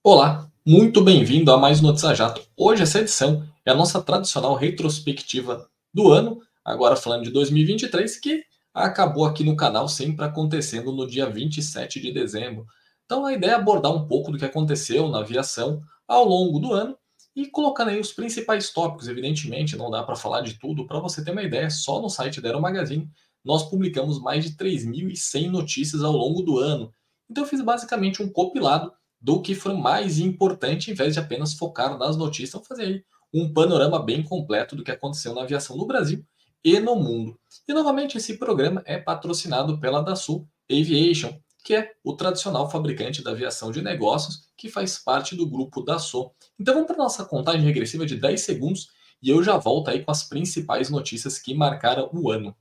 Olá, muito bem-vindo a mais um Notícia Jato. Hoje essa edição é a nossa tradicional retrospectiva do ano, agora falando de 2023, que acabou aqui no canal sempre acontecendo no dia 27 de dezembro. Então a ideia é abordar um pouco do que aconteceu na aviação ao longo do ano e colocando aí os principais tópicos. Evidentemente, não dá para falar de tudo. Para você ter uma ideia, só no site da Aero Magazine nós publicamos mais de 3.100 notícias ao longo do ano. Então eu fiz basicamente um compilado do que for mais importante, em vez de apenas focar nas notícias, vamos fazer aí um panorama bem completo do que aconteceu na aviação no Brasil e no mundo. E novamente, esse programa é patrocinado pela Dassault Aviation, que é o tradicional fabricante da aviação de negócios, que faz parte do grupo Dassault. Então vamos para a nossa contagem regressiva de 10 segundos e eu já volto aí com as principais notícias que marcaram o ano.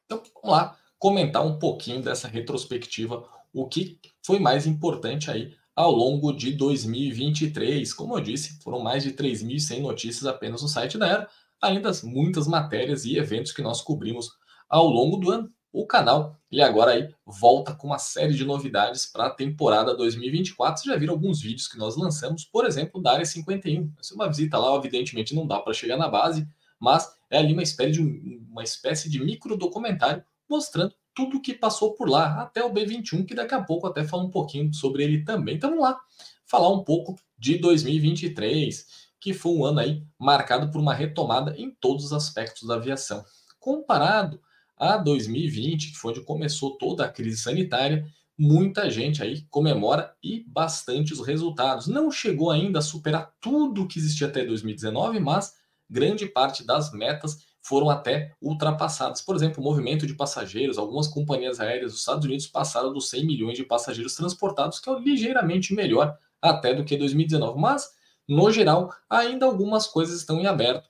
Então, vamos lá comentar um pouquinho dessa retrospectiva, o que foi mais importante aí ao longo de 2023. Como eu disse, foram mais de 3.100 notícias apenas no site da Era, ainda muitas matérias e eventos que nós cobrimos ao longo do ano. O canal, ele agora aí volta com uma série de novidades para a temporada 2024. Vocês já viram alguns vídeos que nós lançamos, por exemplo, da Área 51. Se uma visita lá, evidentemente não dá para chegar na base, mas é ali uma espécie de micro documentário mostrando tudo o que passou por lá, até o B-21, que daqui a pouco até fala um pouquinho sobre ele também. Então vamos lá, falar um pouco de 2023, que foi um ano aí marcado por uma retomada em todos os aspectos da aviação. Comparado a 2020, que foi onde começou toda a crise sanitária, muita gente aí comemora e bastante os resultados. Não chegou ainda a superar tudo que existia até 2019, mas grande parte das metas foram até ultrapassadas. Por exemplo, o movimento de passageiros, algumas companhias aéreas dos Estados Unidos passaram dos 100 milhões de passageiros transportados, que é ligeiramente melhor até do que 2019. Mas, no geral, ainda algumas coisas estão em aberto.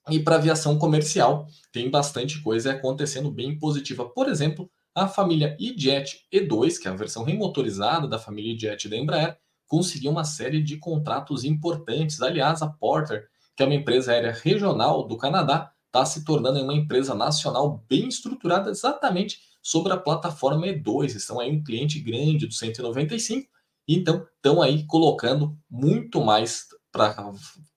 E para aviação comercial, tem bastante coisa acontecendo bem positiva. Por exemplo, a família E-Jet E2, que é a versão remotorizada da família E-Jet da Embraer, conseguiu uma série de contratos importantes. Aliás, a Porter, que é uma empresa aérea regional do Canadá, está se tornando uma empresa nacional bem estruturada exatamente sobre a plataforma E2. Estão aí um cliente grande do 195, então estão aí colocando muito mais para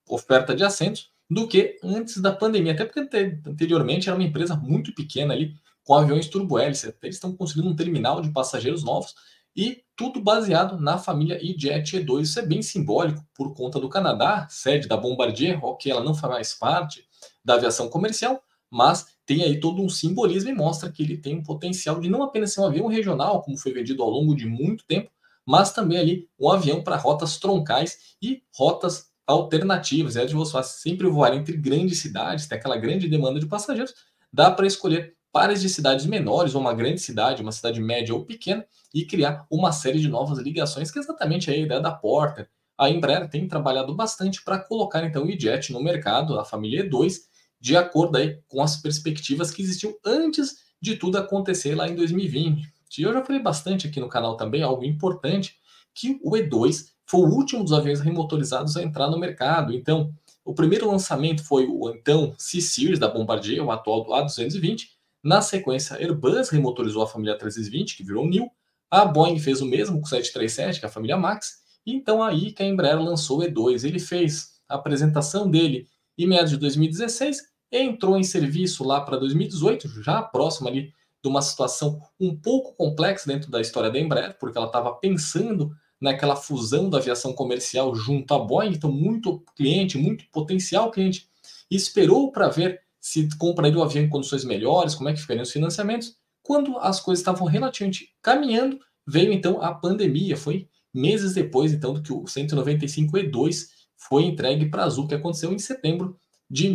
oferta de assentos do que antes da pandemia. Até porque anteriormente era uma empresa muito pequena ali, com aviões turbohélice. Eles estão construindo um terminal de passageiros novos e tudo baseado na família E-Jet E2. Isso é bem simbólico por conta do Canadá, sede da Bombardier, ok, ela não faz mais parte da aviação comercial, mas tem aí todo um simbolismo e mostra que ele tem um potencial de não apenas ser um avião regional, como foi vendido ao longo de muito tempo, mas também ali um avião para rotas troncais e rotas alternativas. É de você sempre voar entre grandes cidades, tem aquela grande demanda de passageiros, dá para escolher pares de cidades menores, ou uma grande cidade, uma cidade média ou pequena, e criar uma série de novas ligações, que é exatamente a ideia da Porter. A Embraer tem trabalhado bastante para colocar então o E-Jet no mercado, a família E2, de acordo aí com as perspectivas que existiam antes de tudo acontecer lá em 2020. E eu já falei bastante aqui no canal também, algo importante, que o E2 foi o último dos aviões remotorizados a entrar no mercado. Então, o primeiro lançamento foi o então C-Series da Bombardier, o atual do A220. Na sequência, a Airbus remotorizou a família 320, que virou o Neo. A Boeing fez o mesmo com o 737, que é a família Max. Então, aí que a Embraer lançou o E2. Ele fez a apresentação dele em meados de 2016, entrou em serviço lá para 2018, já próximo ali de uma situação um pouco complexa dentro da história da Embraer, porque ela estava pensando naquela fusão da aviação comercial junto à Boeing, então muito cliente, muito potencial cliente, esperou para ver se compraria o avião em condições melhores, como é que ficariam os financiamentos. Quando as coisas estavam relativamente caminhando, veio então a pandemia, foi meses depois então do que o 195 E2 foi entregue para a Azul, que aconteceu em setembro de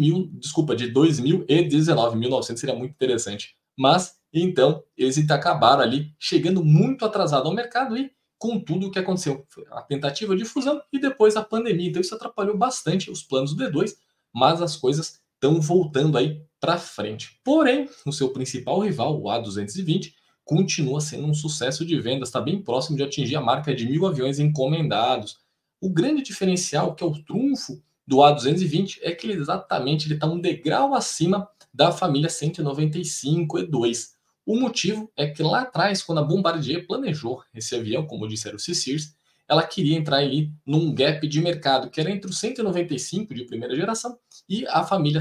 2019. 1900 seria muito interessante. Mas então eles acabaram ali chegando muito atrasado ao mercado e com tudo o que aconteceu. A tentativa de fusão e depois a pandemia. Então isso atrapalhou bastante os planos do D2, mas as coisas estão voltando aí para frente. Porém, o seu principal rival, o A220, continua sendo um sucesso de vendas, está bem próximo de atingir a marca de 1.000 aviões encomendados. O grande diferencial, que é o trunfo do A220 é que ele está um degrau acima da família 195E2. O motivo é que lá atrás, quando a Bombardier planejou esse avião, como eu disse, era o Sears, ela queria entrar ali num gap de mercado que era entre o 195 de primeira geração e a família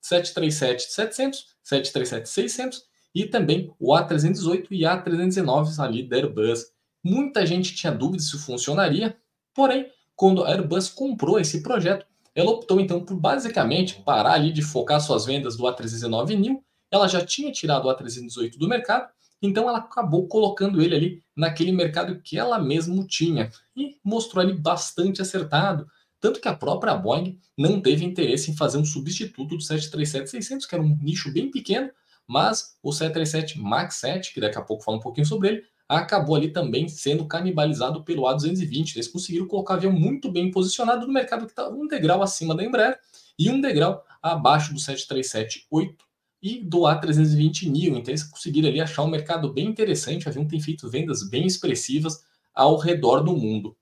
737-700, 737-600 e também o A318 e A319 ali da Airbus. Muita gente tinha dúvidas se funcionaria, porém, quando a Airbus comprou esse projeto, ela optou então por basicamente parar ali de focar suas vendas do A319neo. Ela já tinha tirado o A318 do mercado, então ela acabou colocando ele ali naquele mercado que ela mesma tinha e mostrou ali bastante acertado. Tanto que a própria Boeing não teve interesse em fazer um substituto do 737-600, que era um nicho bem pequeno, mas o 737 MAX 7, que daqui a pouco falo um pouquinho sobre ele, acabou ali também sendo canibalizado pelo A220. Eles conseguiram colocar o avião muito bem posicionado no mercado que está um degrau acima da Embraer e um degrau abaixo do 737-8 e do A320neo. Então eles conseguiram ali achar um mercado bem interessante. O avião tem feito vendas bem expressivas ao redor do mundo.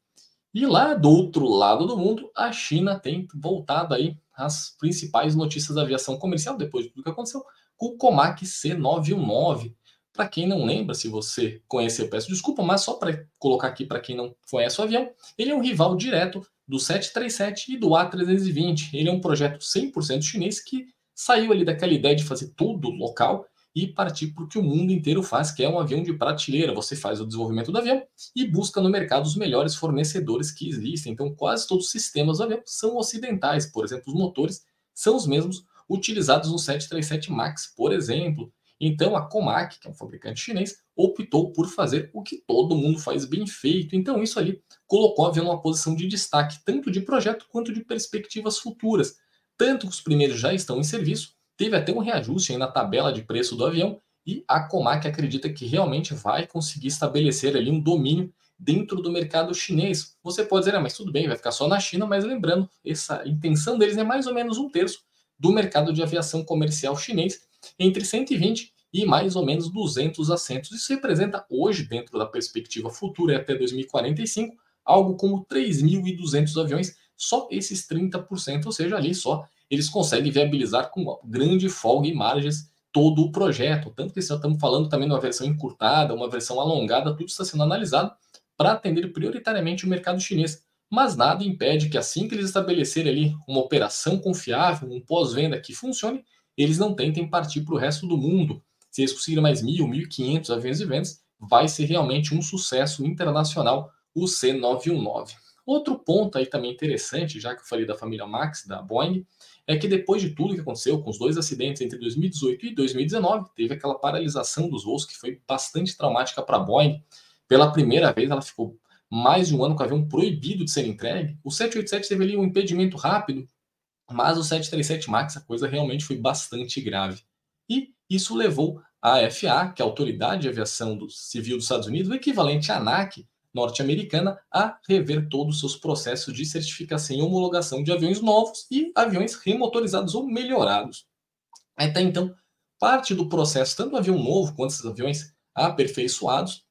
E lá do outro lado do mundo, a China tem voltado aí às principais notícias da aviação comercial, depois de tudo que aconteceu, com o Comac C919. Para quem não lembra, se você conhece, eu peço desculpa, mas só para colocar aqui para quem não conhece o avião, ele é um rival direto do 737 e do A320. Ele é um projeto 100% chinês que saiu ali daquela ideia de fazer tudo local e partir para o que o mundo inteiro faz, que é um avião de prateleira. Você faz o desenvolvimento do avião e busca no mercado os melhores fornecedores que existem. Então, quase todos os sistemas do avião são ocidentais. Por exemplo, os motores são os mesmos utilizados no 737 MAX, por exemplo. Então, a Comac, que é um fabricante chinês, optou por fazer o que todo mundo faz bem feito. Então, isso ali colocou o avião numa posição de destaque, tanto de projeto quanto de perspectivas futuras. Tanto que os primeiros já estão em serviço, teve até um reajuste aí na tabela de preço do avião e a Comac acredita que realmente vai conseguir estabelecer ali um domínio dentro do mercado chinês. Você pode dizer, mas tudo bem, vai ficar só na China, mas lembrando, essa intenção deles é mais ou menos um terço do mercado de aviação comercial chinês, entre 120 e mais ou menos 200 assentos. Isso representa hoje, dentro da perspectiva futura até 2045, algo como 3.200 aviões, só esses 30%, ou seja, ali só eles conseguem viabilizar com grande folga e margens todo o projeto. Tanto que estamos falando também de uma versão encurtada, uma versão alongada, tudo está sendo analisado para atender prioritariamente o mercado chinês. Mas nada impede que assim que eles estabelecerem ali uma operação confiável, um pós-venda que funcione, eles não tentem partir para o resto do mundo. Se eles conseguirem mais 1.000, 1.500 aviões de vendas, vai ser realmente um sucesso internacional o C919. Outro ponto aí também interessante, já que eu falei da família MAX, da Boeing, é que depois de tudo que aconteceu, com os dois acidentes entre 2018 e 2019, teve aquela paralisação dos voos que foi bastante traumática para a Boeing. Pela primeira vez, ela ficou mais de um ano com o avião proibido de ser entregue. O 787 teve ali um impedimento rápido, mas o 737 MAX, a coisa realmente foi bastante grave. E isso levou a FAA, que é a Autoridade de Aviação Civil dos Estados Unidos, o equivalente à ANAC norte-americana, a rever todos os seus processos de certificação e homologação de aviões novos e aviões remotorizados ou melhorados. Até então, parte do processo, tanto do avião novo quanto dos aviões aperfeiçoados,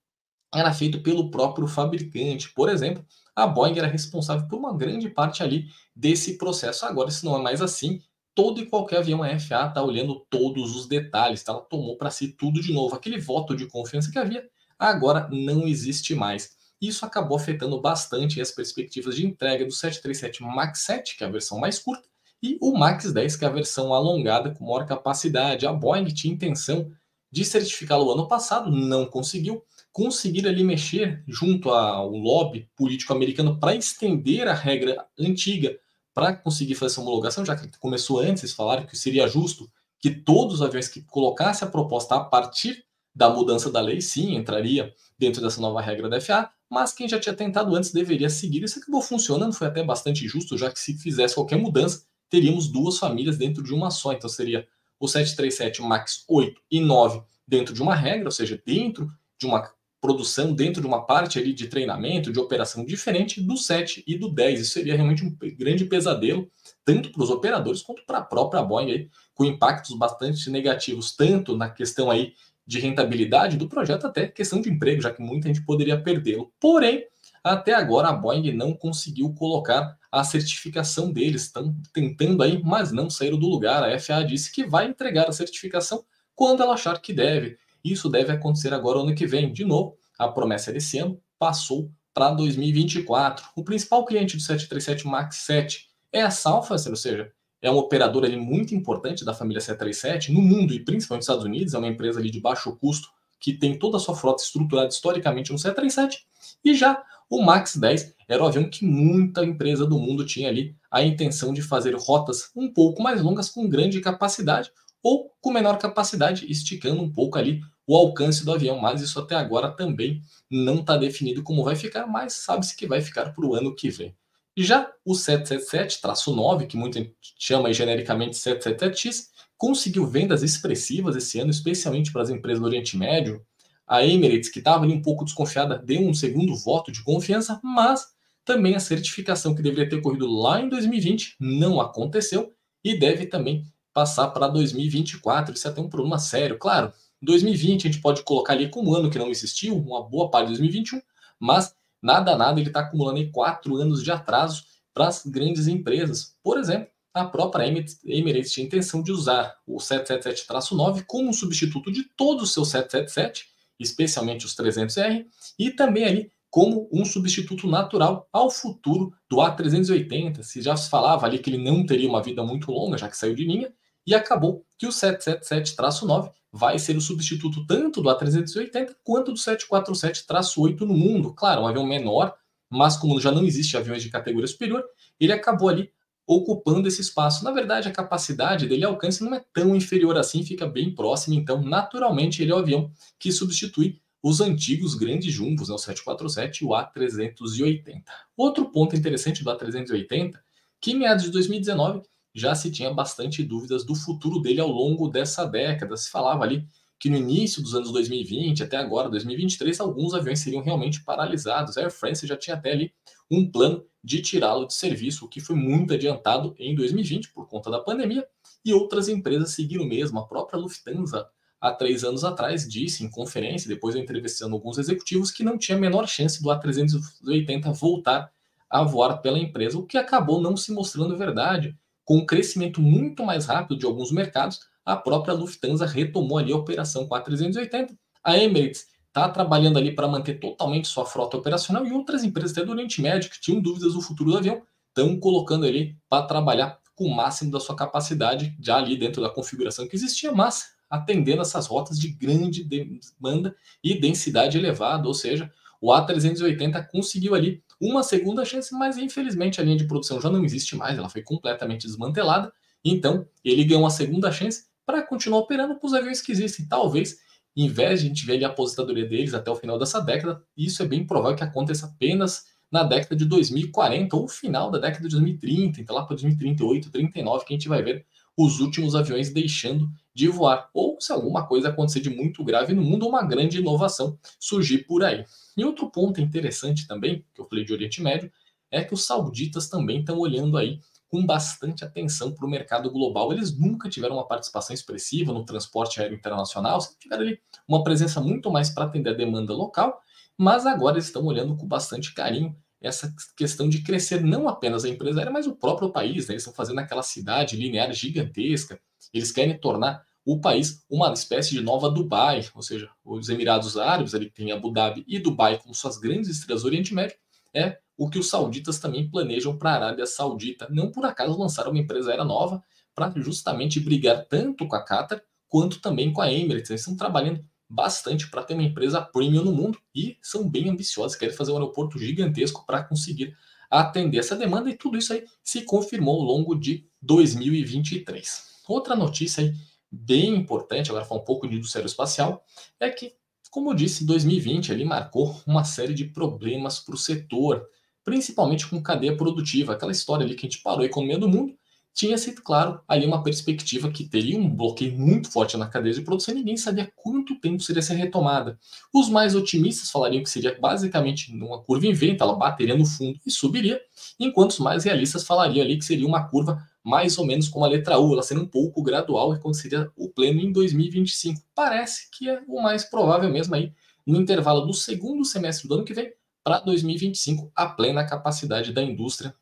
era feito pelo próprio fabricante. Por exemplo, a Boeing era responsável por uma grande parte ali desse processo. Agora, isso não é mais assim. Todo e qualquer avião a FAA está olhando todos os detalhes. Tá? Ela tomou para si tudo de novo. Aquele voto de confiança que havia, agora não existe mais. Isso acabou afetando bastante as perspectivas de entrega do 737 MAX 7, que é a versão mais curta, e o MAX 10, que é a versão alongada com maior capacidade. A Boeing tinha intenção de certificá-lo ano passado, não conseguiu. Conseguir ali mexer junto ao lobby político americano para estender a regra antiga para conseguir fazer essa homologação, já que começou antes, eles falaram que seria justo que todos os aviões que colocassem a proposta a partir da mudança da lei, sim, entraria dentro dessa nova regra da FAA, mas quem já tinha tentado antes deveria seguir. Isso acabou funcionando, foi até bastante justo, já que se fizesse qualquer mudança, teríamos duas famílias dentro de uma só. Então seria o 737 MAX 8 e 9 dentro de uma regra, ou seja, dentro de uma produção, dentro de uma parte ali de treinamento, de operação diferente do 7 e do 10. Isso seria realmente um grande pesadelo, tanto para os operadores quanto para a própria Boeing, aí, com impactos bastante negativos, tanto na questão aí de rentabilidade do projeto, até questão de emprego, já que muita gente poderia perdê-lo. Porém, até agora a Boeing não conseguiu colocar a certificação deles. Estão tentando aí, mas não saíram do lugar. A FAA disse que vai entregar a certificação quando ela achar que deve. Isso deve acontecer agora ano que vem. De novo, a promessa desse ano passou para 2024. O principal cliente do 737 MAX 7 é a Southwest, ou seja, é uma operadora ali muito importante da família 737 no mundo e principalmente nos Estados Unidos. É uma empresa ali de baixo custo que tem toda a sua frota estruturada historicamente no 737. E já o MAX 10 era o avião que muita empresa do mundo tinha ali a intenção de fazer rotas um pouco mais longas com grande capacidade ou com menor capacidade, esticando um pouco ali o alcance do avião, mas isso até agora também não está definido como vai ficar, mas sabe-se que vai ficar para o ano que vem. Já o 777-9, que muita gente chama genericamente 777X, conseguiu vendas expressivas esse ano, especialmente para as empresas do Oriente Médio. A Emirates, que estava ali um pouco desconfiada, deu um segundo voto de confiança, mas também a certificação que deveria ter ocorrido lá em 2020 não aconteceu e deve também passar para 2024. Isso é até um problema sério. Claro, 2020 a gente pode colocar ali como um ano que não existiu, uma boa parte de 2021, mas nada, ele está acumulando aí 4 anos de atraso para as grandes empresas. Por exemplo, a própria Emirates tinha intenção de usar o 777-9 como um substituto de todos os seus 777, especialmente os 300R, e também ali como um substituto natural ao futuro do A380. Se já se falava ali que ele não teria uma vida muito longa, já que saiu de linha, e acabou que o 777-9 vai ser o substituto tanto do A380 quanto do 747-8 no mundo. Claro, um avião menor, mas como já não existe aviões de categoria superior, ele acabou ali ocupando esse espaço. Na verdade, a capacidade dele, alcance, não é tão inferior assim, fica bem próximo, então, naturalmente, ele é o avião que substitui os antigos grandes jumbos, né, o 747 e o A380. Outro ponto interessante do A380, que em meados de 2019 já se tinha bastante dúvidas do futuro dele ao longo dessa década. Se falava ali que no início dos anos 2020 até agora, 2023, alguns aviões seriam realmente paralisados. A Air France já tinha até ali um plano de tirá-lo de serviço, o que foi muito adiantado em 2020 por conta da pandemia, e outras empresas seguiram mesmo. A própria Lufthansa, há 3 anos atrás, disse em conferência, depois eu entrevistando alguns executivos, que não tinha a menor chance do A380 voltar a voar pela empresa, o que acabou não se mostrando verdade. Com um crescimento muito mais rápido de alguns mercados, a própria Lufthansa retomou ali a operação com a A380. A Emirates está trabalhando ali para manter totalmente sua frota operacional, e outras empresas até do Oriente Médio que tinham dúvidas do futuro do avião estão colocando ele para trabalhar com o máximo da sua capacidade já ali dentro da configuração que existia, mas atendendo essas rotas de grande demanda e densidade elevada, ou seja, o A380 conseguiu ali uma segunda chance, mas infelizmente a linha de produção já não existe mais, ela foi completamente desmantelada, então ele ganhou uma segunda chance para continuar operando com os aviões que existem. Talvez, em vez de a gente ver ali a aposentadoria deles até o final dessa década, isso é bem provável que aconteça apenas na década de 2040 ou final da década de 2030, então lá para 2038, 39, que a gente vai ver os últimos aviões deixando de voar, ou se alguma coisa acontecer de muito grave no mundo, ou uma grande inovação surgir por aí. E outro ponto interessante também, que eu falei de Oriente Médio, é que os sauditas também estão olhando aí com bastante atenção para o mercado global. Eles nunca tiveram uma participação expressiva no transporte aéreo internacional, sempre tiveram ali uma presença muito mais para atender a demanda local, mas agora eles estão olhando com bastante carinho essa questão de crescer não apenas a empresa aérea, mas o próprio país. Né? Eles estão fazendo aquela cidade linear gigantesca, eles querem tornar o país uma espécie de nova Dubai, ou seja, os Emirados Árabes, ali que tem Abu Dhabi e Dubai como suas grandes estrelas do Oriente Médio, é o que os sauditas também planejam para a Arábia Saudita. Não por acaso lançaram uma empresa aérea nova para justamente brigar tanto com a Qatar quanto também com a Emirates. Eles estão trabalhando bastante para ter uma empresa premium no mundo e são bem ambiciosos, querem fazer um aeroporto gigantesco para conseguir atender essa demanda, e tudo isso aí se confirmou ao longo de 2023. Outra notícia aí bem importante, agora falar um pouco de indústria aeroespacial, é que, como eu disse, 2020 ali marcou uma série de problemas para o setor, principalmente com cadeia produtiva, aquela história ali que a gente parou a economia do mundo. Tinha sido, claro, ali uma perspectiva que teria um bloqueio muito forte na cadeia de produção e ninguém sabia quanto tempo seria essa retomada. Os mais otimistas falariam que seria basicamente numa curva em V, então ela bateria no fundo e subiria, enquanto os mais realistas falariam ali que seria uma curva mais ou menos como a letra U, ela sendo um pouco gradual e quando seria o pleno em 2025. Parece que é o mais provável mesmo aí, no intervalo do segundo semestre do ano que vem para 2025 a plena capacidade da indústria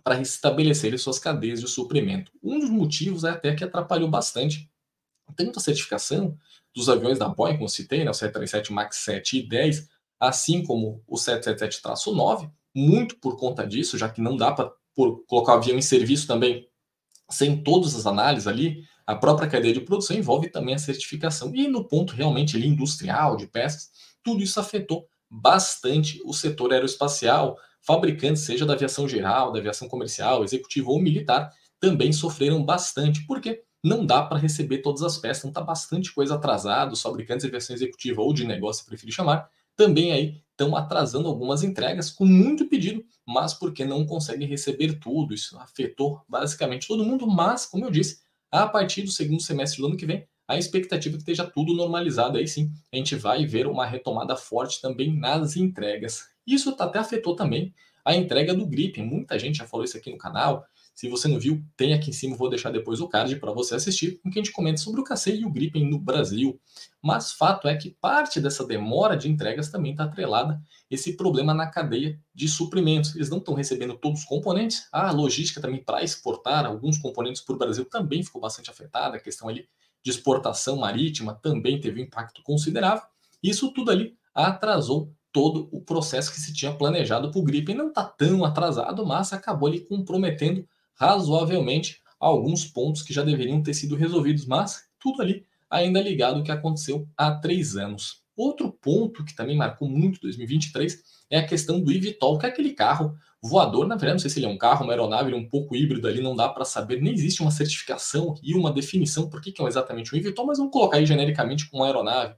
para restabelecer suas cadeias de suprimento. Um dos motivos é até que atrapalhou bastante tanto a certificação dos aviões da Boeing, como citei, né, o 737 MAX 7 e 10, assim como o 777-9, muito por conta disso, já que não dá para colocar o avião em serviço também sem todas as análises ali, a própria cadeia de produção envolve também a certificação. E no ponto realmente ali, industrial, de peças, tudo isso afetou bastante o setor aeroespacial. Fabricantes, seja da aviação geral, da aviação comercial, executiva ou militar, também sofreram bastante, porque não dá para receber todas as peças, então está bastante coisa atrasada. Os fabricantes de aviação executiva ou de negócio, prefiro chamar, também aí estão atrasando algumas entregas com muito pedido, mas porque não conseguem receber tudo. Isso afetou basicamente todo mundo, mas, como eu disse, a partir do segundo semestre do ano que vem, a expectativa é que esteja tudo normalizado. Aí sim, a gente vai ver uma retomada forte também nas entregas. Isso até afetou também a entrega do Gripen. Muita gente já falou isso aqui no canal. Se você não viu, tem aqui em cima, vou deixar depois o card para você assistir, em que a gente comenta sobre o KC e o Gripen no Brasil. Mas fato é que parte dessa demora de entregas também está atrelada esse problema na cadeia de suprimentos. Eles não estão recebendo todos os componentes. A logística também para exportar alguns componentes para o Brasil também ficou bastante afetada. A questão ali de exportação marítima também teve um impacto considerável. Isso tudo ali atrasou todo o processo que se tinha planejado para o Gripen. Não está tão atrasado, mas acabou ali comprometendo razoavelmente alguns pontos que já deveriam ter sido resolvidos, mas tudo ali ainda ligado ao que aconteceu há 3 anos. Outro ponto que também marcou muito 2023 é a questão do eVTOL, que é aquele carro voador. Na verdade, não sei se ele é um carro, uma aeronave, ele é um pouco híbrido ali, não dá para saber, nem existe uma certificação e uma definição por que é exatamente um eVTOL, mas vamos colocar aí genericamente como uma aeronave.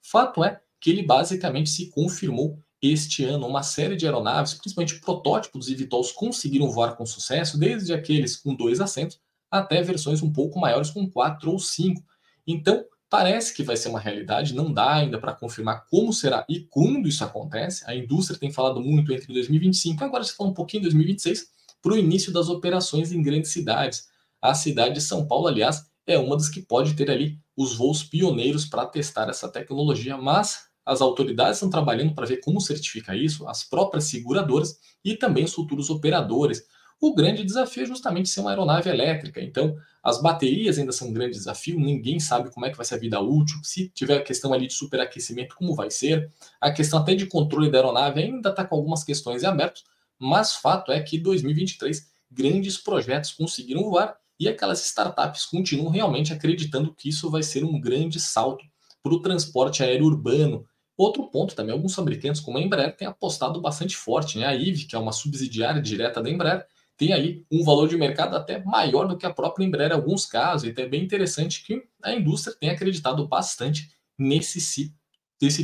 Fato é que ele basicamente se confirmou este ano. Uma série de aeronaves, principalmente protótipos dos eVTOLs, conseguiram voar com sucesso, desde aqueles com 2 assentos até versões um pouco maiores com 4 ou 5. Então, parece que vai ser uma realidade, não dá ainda para confirmar como será e quando isso acontece. A indústria tem falado muito entre 2025 e agora se fala um pouquinho em 2026 para o início das operações em grandes cidades. A cidade de São Paulo, aliás, é uma das que pode ter ali os voos pioneiros para testar essa tecnologia, mas as autoridades estão trabalhando para ver como certifica isso, as próprias seguradoras e também os futuros operadores. O grande desafio é justamente ser uma aeronave elétrica, então as baterias ainda são um grande desafio, ninguém sabe como é que vai ser a vida útil, se tiver a questão ali de superaquecimento, como vai ser, a questão até de controle da aeronave ainda está com algumas questões em aberto, mas fato é que em 2023 grandes projetos conseguiram voar e aquelas startups continuam realmente acreditando que isso vai ser um grande salto para o transporte aéreo urbano. Outro ponto também, alguns fabricantes como a Embraer têm apostado bastante forte, né? A IVE, que é uma subsidiária direta da Embraer, tem aí um valor de mercado até maior do que a própria Embraer em alguns casos, e é bem interessante que a indústria tem acreditado bastante nesse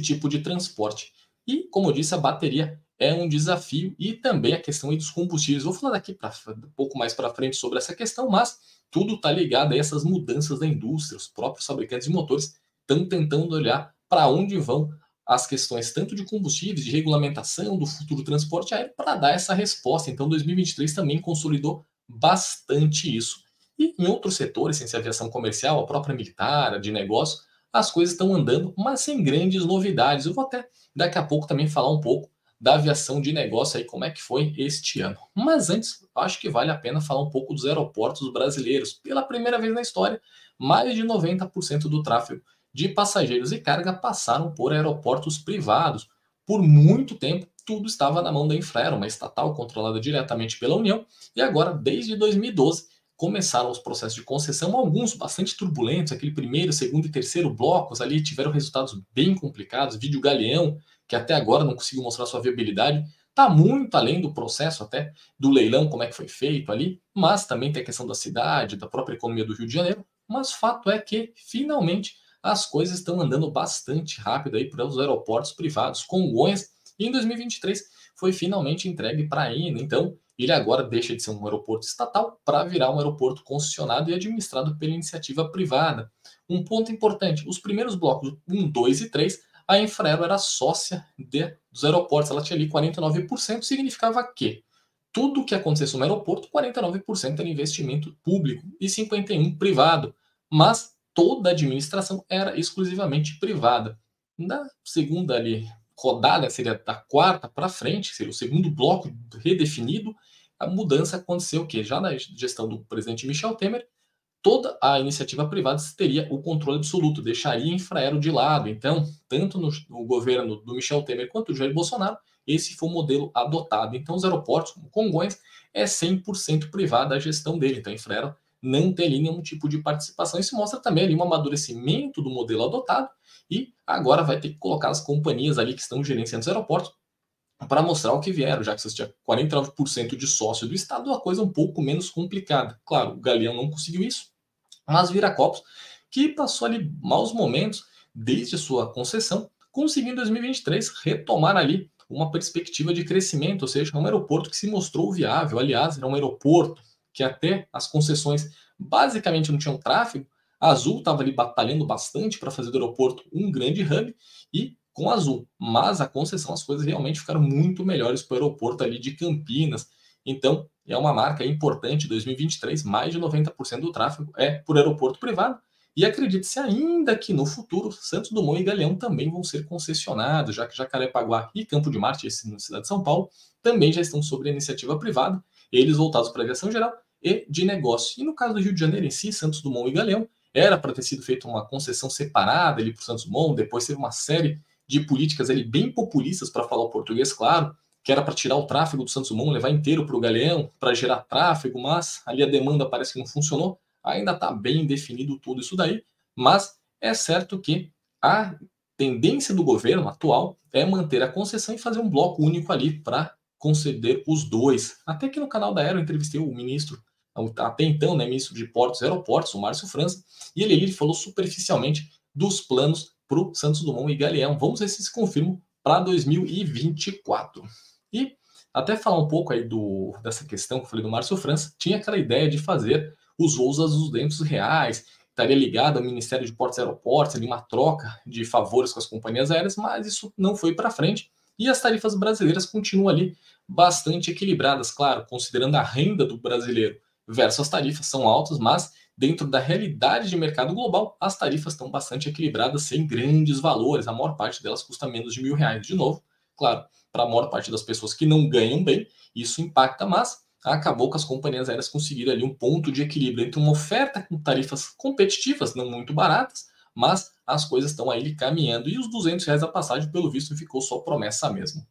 tipo de transporte. E, como eu disse, a bateria é um desafio e também a questão aí dos combustíveis. Vou falar daqui um pouco mais para frente sobre essa questão, mas tudo está ligado a essas mudanças da indústria. Os próprios fabricantes de motores estão tentando olhar para onde vão as questões tanto de combustíveis, de regulamentação do futuro transporte aéreo para dar essa resposta. Então, 2023 também consolidou bastante isso. E em outros setores, sem ser aviação comercial, a própria militar, a de negócio, as coisas estão andando, mas sem grandes novidades. Eu vou até daqui a pouco também falar um pouco da aviação de negócio aí, como é que foi este ano. Mas antes, acho que vale a pena falar um pouco dos aeroportos brasileiros. Pela primeira vez na história, mais de 90% do tráfego de passageiros e carga passaram por aeroportos privados. Por muito tempo, tudo estava na mão da Infraero, uma estatal controlada diretamente pela União, e agora, desde 2012, começaram os processos de concessão, alguns bastante turbulentos, aquele primeiro, segundo e terceiro blocos ali tiveram resultados bem complicados, vídeo Galeão, que até agora não conseguiu mostrar sua viabilidade, está muito além do processo até do leilão, como é que foi feito ali, mas também tem a questão da cidade, da própria economia do Rio de Janeiro, mas fato é que, finalmente, as coisas estão andando bastante rápido aí para os aeroportos privados. Congonhas, em 2023, foi finalmente entregue para a INA, então ele agora deixa de ser um aeroporto estatal para virar um aeroporto concessionado e administrado pela iniciativa privada. Um ponto importante, os primeiros blocos 1, 2 e 3, a Infraero era sócia dos aeroportos, ela tinha ali 49%, significava que tudo que acontecesse no aeroporto, 49% era investimento público e 51% privado, mas toda a administração era exclusivamente privada. Na segunda ali, rodada seria da quarta para frente, seria o segundo bloco redefinido. A mudança aconteceu o quê? Já na gestão do presidente Michel Temer, toda a iniciativa privada teria o controle absoluto, deixaria a Infraero de lado. Então, tanto no governo do Michel Temer quanto do Jair Bolsonaro, esse foi o modelo adotado. Então, os aeroportos, como Congonhas, é 100% privada a gestão dele. Então, a Infraero não tem ali nenhum tipo de participação. Isso mostra também ali um amadurecimento do modelo adotado e agora vai ter que colocar as companhias ali que estão gerenciando os aeroportos para mostrar o que vieram, já que você tinha 49% de sócio do Estado, a coisa um pouco menos complicada. Claro, o Galeão não conseguiu isso, mas Viracopos, que passou ali maus momentos desde a sua concessão, conseguiu em 2023 retomar ali uma perspectiva de crescimento, ou seja, um aeroporto que se mostrou viável. Aliás, era um aeroporto que até as concessões basicamente não tinham tráfego. A Azul estava ali batalhando bastante para fazer do aeroporto um grande hub e com a Azul, mas a concessão as coisas realmente ficaram muito melhores para o aeroporto ali de Campinas. Então, é uma marca importante, 2023, mais de 90% do tráfego é por aeroporto privado. E acredite-se ainda que no futuro, Santos Dumont e Galeão também vão ser concessionados, já que Jacarepaguá e Campo de Marte, esse na cidade de São Paulo, também já estão sob a iniciativa privada, eles voltados para a aviação geral e de negócio. E no caso do Rio de Janeiro em si, Santos Dumont e Galeão, era para ter sido feita uma concessão separada ali para o Santos Dumont, depois teve uma série de políticas ali bem populistas, para falar o português, claro, que era para tirar o tráfego do Santos Dumont, levar inteiro para o Galeão, para gerar tráfego, mas ali a demanda parece que não funcionou. Ainda está bem definido tudo isso daí, mas é certo que a tendência do governo atual é manter a concessão e fazer um bloco único ali para conceder os dois. Até que no canal da Aero eu entrevistei o ministro, até então, né, ministro de Portos e Aeroportos, o Márcio França, e ele falou superficialmente dos planos para o Santos Dumont e Galeão. Vamos ver se se confirmam para 2024. E até falar um pouco aí dessa questão que eu falei do Márcio França, tinha aquela ideia de fazer os voos a R$ 200, estaria ligado ao Ministério de Portos e Aeroportos, ali uma troca de favores com as companhias aéreas, mas isso não foi para frente. E as tarifas brasileiras continuam ali bastante equilibradas, claro, considerando a renda do brasileiro versus as tarifas são altas, mas dentro da realidade de mercado global, as tarifas estão bastante equilibradas, sem grandes valores. A maior parte delas custa menos de R$ 1.000. De novo, claro, para a maior parte das pessoas que não ganham bem, isso impacta, mas acabou que as companhias aéreas conseguiram ali um ponto de equilíbrio entre uma oferta com tarifas competitivas, não muito baratas, mas as coisas estão aí caminhando. E os R$ 200 a passagem, pelo visto, ficou só promessa mesmo.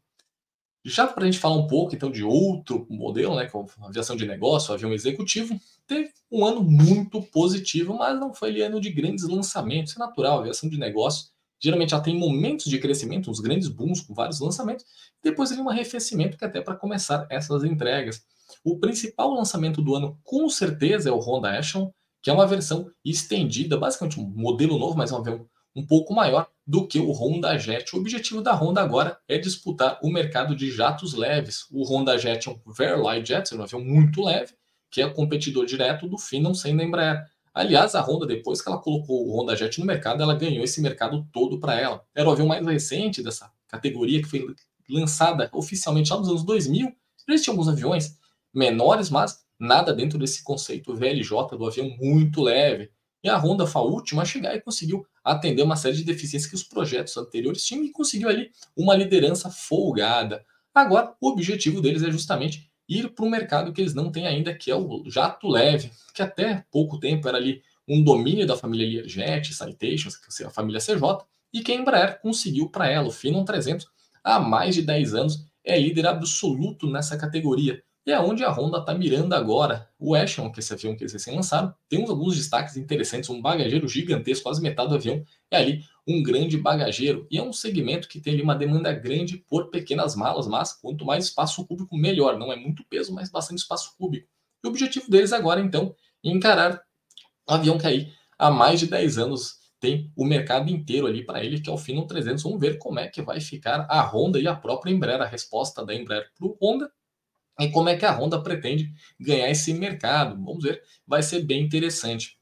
Já para a gente falar um pouco, então, de outro modelo, né, que é a aviação de negócio, o avião executivo, teve um ano muito positivo, mas não foi ano de grandes lançamentos. É natural, a aviação de negócio geralmente já tem momentos de crescimento, uns grandes booms com vários lançamentos, depois ali um arrefecimento que até para começar essas entregas. O principal lançamento do ano, com certeza, é o Honda Action, que é uma versão estendida, basicamente um modelo novo, mas um avião um pouco maior do que o Honda Jet. O objetivo da Honda agora é disputar o mercado de jatos leves. O Honda Jet é um Very Light Jet, é um avião muito leve, que é competidor direto do Phenom sem da Embraer. Aliás, a Honda, depois que ela colocou o Honda Jet no mercado, ela ganhou esse mercado todo para ela. Era o avião mais recente dessa categoria, que foi lançada oficialmente lá nos anos 2000. Já existiam alguns aviões menores, mas nada dentro desse conceito VLJ do avião muito leve. E a Honda foi a última a chegar e conseguiu atender uma série de deficiências que os projetos anteriores tinham e conseguiu ali uma liderança folgada. Agora, o objetivo deles é justamente ir para um mercado que eles não têm ainda, que é o jato leve, que até pouco tempo era ali um domínio da família Learjet, Citations, que é a família CJ, e que a Embraer conseguiu para ela, o Phenom 300, há mais de 10 anos, é líder absoluto nessa categoria. E é onde a Honda está mirando agora. O Action, que é esse avião que eles recém lançaram, tem alguns destaques interessantes, um bagageiro gigantesco, quase metade do avião é ali um grande bagageiro. E é um segmento que tem ali uma demanda grande por pequenas malas, mas quanto mais espaço cúbico, melhor. Não é muito peso, mas bastante espaço cúbico. E o objetivo deles agora, então, é encarar um avião que aí há mais de 10 anos tem o mercado inteiro ali para ele, que é o Phenom 300. Vamos ver como é que vai ficar a Honda e a própria Embraer, a resposta da Embraer para o Honda e como é que a Honda pretende ganhar esse mercado. Vamos ver, vai ser bem interessante.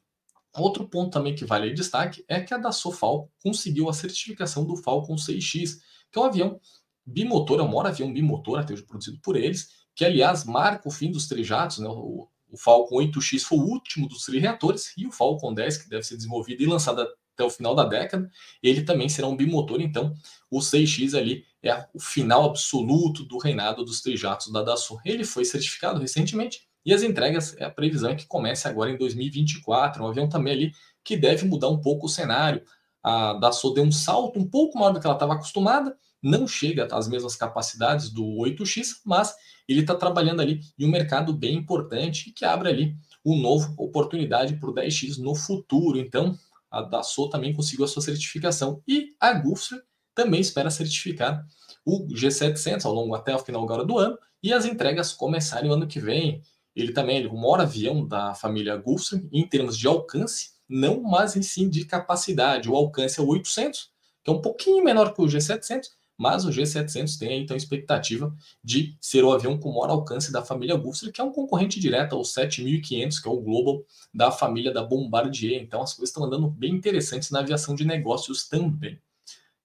Outro ponto também que vale destaque é que a Dassault Falcon conseguiu a certificação do Falcon 6X, que é um avião bimotor, é o maior avião bimotor até hoje produzido por eles, que aliás marca o fim dos trijatos, né? O Falcon 8X foi o último dos trireatores, e o Falcon 10, que deve ser desenvolvido e lançado até o final da década, ele também será um bimotor, então o 6X ali é o final absoluto do reinado dos trijatos da Dassault. Ele foi certificado recentemente e as entregas, a previsão é que comece agora em 2024, um avião também ali que deve mudar um pouco o cenário. A Dassault deu um salto um pouco maior do que ela estava acostumada, não chega às mesmas capacidades do 8X, mas ele está trabalhando ali em um mercado bem importante que abre ali uma nova oportunidade para o 10X no futuro. Então, a Dassault também conseguiu a sua certificação e a Gulfstream também espera certificar o G700 ao longo até o final agora do ano e as entregas começarem o ano que vem. Ele também é o maior avião da família Gulfstream em termos de alcance, não mas em sim de capacidade. O alcance é o 800, que é um pouquinho menor que o G700, mas o G700 tem aí, então, expectativa de ser o avião com maior alcance da família Gulfstream, que é um concorrente direto ao 7500, que é o Global da família da Bombardier. Então as coisas estão andando bem interessantes na aviação de negócios também.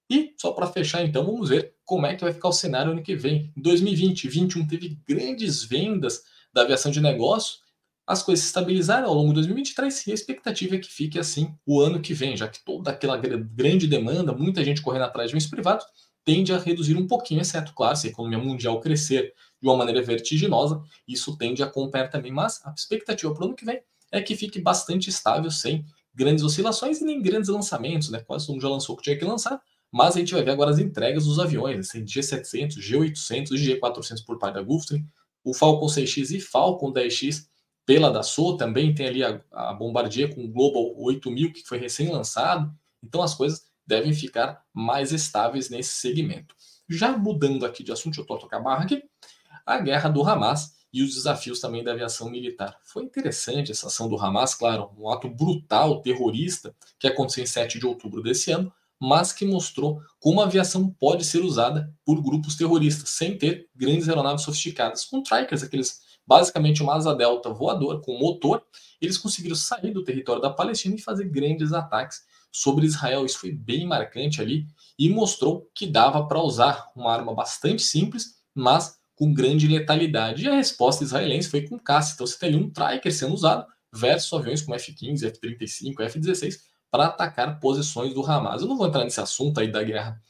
E só para fechar, então, vamos ver como é que vai ficar o cenário ano que vem. Em 2020 e 2021 teve grandes vendas da aviação de negócio, as coisas se estabilizaram ao longo de 2023 e a expectativa é que fique assim o ano que vem, já que toda aquela grande demanda, muita gente correndo atrás de aviões privados, tende a reduzir um pouquinho, exceto, claro, se a economia mundial crescer de uma maneira vertiginosa, isso tende a acompanhar também, mas a expectativa para o ano que vem é que fique bastante estável, sem grandes oscilações e nem grandes lançamentos, né? Quase todo mundo já lançou o que tinha que lançar, mas a gente vai ver agora as entregas dos aviões, assim, G700, G800 e G400 por parte da Gulfstream, o Falcon 6X e Falcon 10X pela Dassault, também tem ali a Bombardier com o Global 8000, que foi recém-lançado, então as coisas devem ficar mais estáveis nesse segmento. Já mudando aqui de assunto, eu estou a tocar a barra aqui, a guerra do Hamas e os desafios também da aviação militar. Foi interessante essa ação do Hamas, claro, um ato brutal, terrorista, que aconteceu em 7 de outubro desse ano, mas que mostrou como a aviação pode ser usada por grupos terroristas, sem ter grandes aeronaves sofisticadas. Com Trikers, aqueles basicamente uma asa delta voadora com motor, eles conseguiram sair do território da Palestina e fazer grandes ataques sobre Israel. Isso foi bem marcante ali e mostrou que dava para usar uma arma bastante simples, mas com grande letalidade. E a resposta israelense foi com caça. Então você tem ali um Triker sendo usado versus aviões como F-15, F-35, F-16 para atacar posições do Hamas. Eu não vou entrar nesse assunto aí da guerra,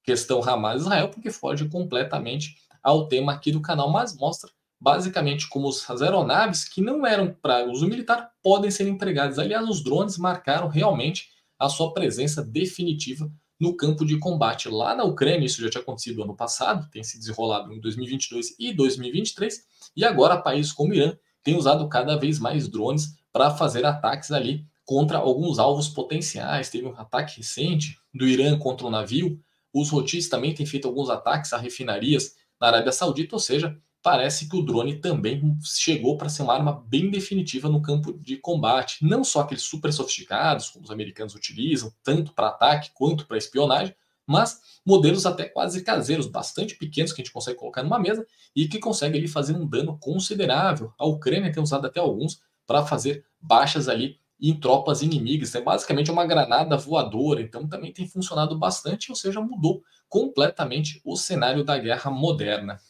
questão Hamas-Israel, porque foge completamente ao tema aqui do canal, mas mostra basicamente como as aeronaves que não eram para uso militar podem ser empregadas. Aliás, os drones marcaram realmente a sua presença definitiva no campo de combate. Lá na Ucrânia, isso já tinha acontecido ano passado, tem se desenrolado em 2022 e 2023, e agora países como o Irã têm usado cada vez mais drones para fazer ataques ali contra alguns alvos potenciais. Teve um ataque recente do Irã contra um navio. Os Houthis também têm feito alguns ataques a refinarias na Arábia Saudita, ou seja, parece que o drone também chegou para ser uma arma bem definitiva no campo de combate. Não só aqueles super sofisticados, como os americanos utilizam, tanto para ataque quanto para espionagem, mas modelos até quase caseiros, bastante pequenos, que a gente consegue colocar numa mesa e que consegue ali fazer um dano considerável. A Ucrânia tem usado até alguns para fazer baixas ali em tropas inimigas. É basicamente uma granada voadora, então também tem funcionado bastante, ou seja, mudou completamente o cenário da guerra moderna.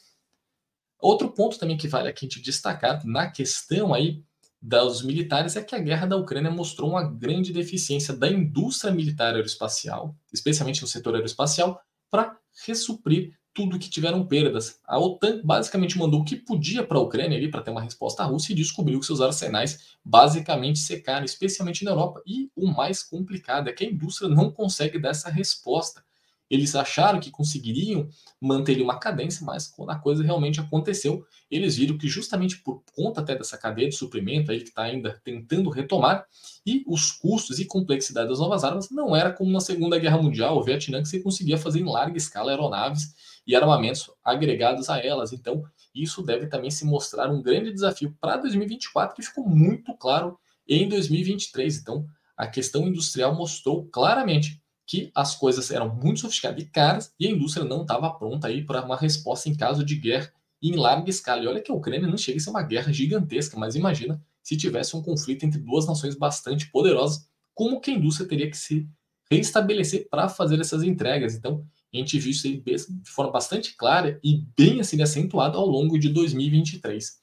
Outro ponto também que vale aqui a gente destacar na questão aí dos militares é que a guerra da Ucrânia mostrou uma grande deficiência da indústria militar aeroespacial, especialmente no setor aeroespacial, para ressuprir tudo que tiveram perdas. A OTAN basicamente mandou o que podia para a Ucrânia ali para ter uma resposta à Rússia e descobriu que seus arsenais basicamente secaram, especialmente na Europa. E o mais complicado é que a indústria não consegue dar essa resposta. Eles acharam que conseguiriam manter uma cadência, mas quando a coisa realmente aconteceu, eles viram que justamente por conta até dessa cadeia de suprimento aí que está ainda tentando retomar, e os custos e complexidade das novas armas não era como na Segunda Guerra Mundial, o Vietnã, que você conseguia fazer em larga escala aeronaves e armamentos agregados a elas. Então, isso deve também se mostrar um grande desafio para 2024, que ficou muito claro em 2023. Então, a questão industrial mostrou claramente que as coisas eram muito sofisticadas e caras e a indústria não estava pronta aí para uma resposta em caso de guerra em larga escala. E olha que a Ucrânia não chega a ser uma guerra gigantesca, mas imagina se tivesse um conflito entre duas nações bastante poderosas, como que a indústria teria que se reestabelecer para fazer essas entregas. Então, a gente viu isso aí de forma bastante clara e bem assim acentuada ao longo de 2023.